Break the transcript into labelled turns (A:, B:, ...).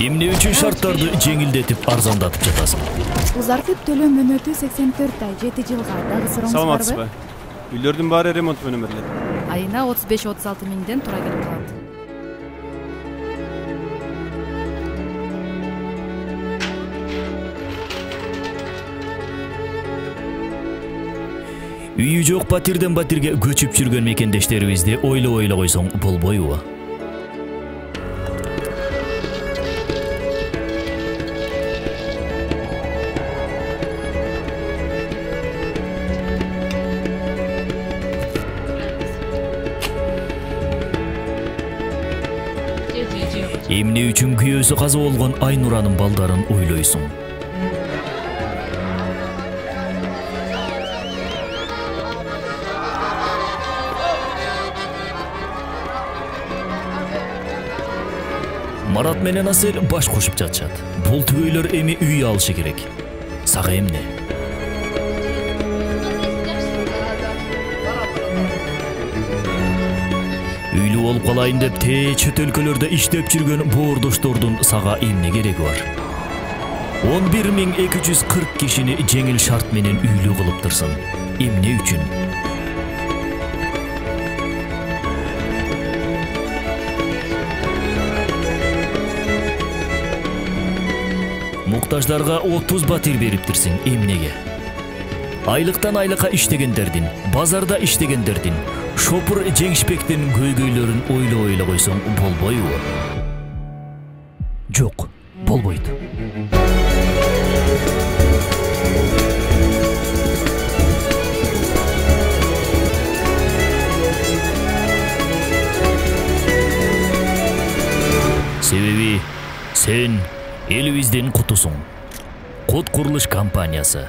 A: Эмне үчүн шарттарды жеңилдетип арзандатып жатасың?
B: Узартып төлөм мөөнөтү 84 ай 7 жылга. Дагы сурооңуз барбы?
C: Саламатсызбы? Үйлөрдүн баары ремонт менен берилет.
B: Айына 35-36 миңден тура келип калат.
A: Үйү жок батирден батирге көчүп жүргөн мекендештерибизди ойлой койсоң болбойбу? Эмне үчүн күйөөсү каза болгон Айнуранын балдарын ойлойсуң? Марат менен Асел баш кошуп жатышат. Бул түбөйлөр эми үй алышы керек. Сага эмне? Үйлүү болуп калайын деп чет өлкөлөрдө иштеп жүргөн боордоштордун сага эмне кереги бар? 11.240 кишини жеңил шарт менен үйлүү кылыптырсың. Эмне үчүн? Muktаждарга 30 батир бериптирсиң, эмнеге? Айлыктан айлыкка иштегендердин, базарда иштегендердин, шопур жеңишпектин көйгөйлөрүн ойлой койсоң болбойбу? Жок, болбойт. Себеби сен элибиздин кутусуң. Кут курулуш компаниясы.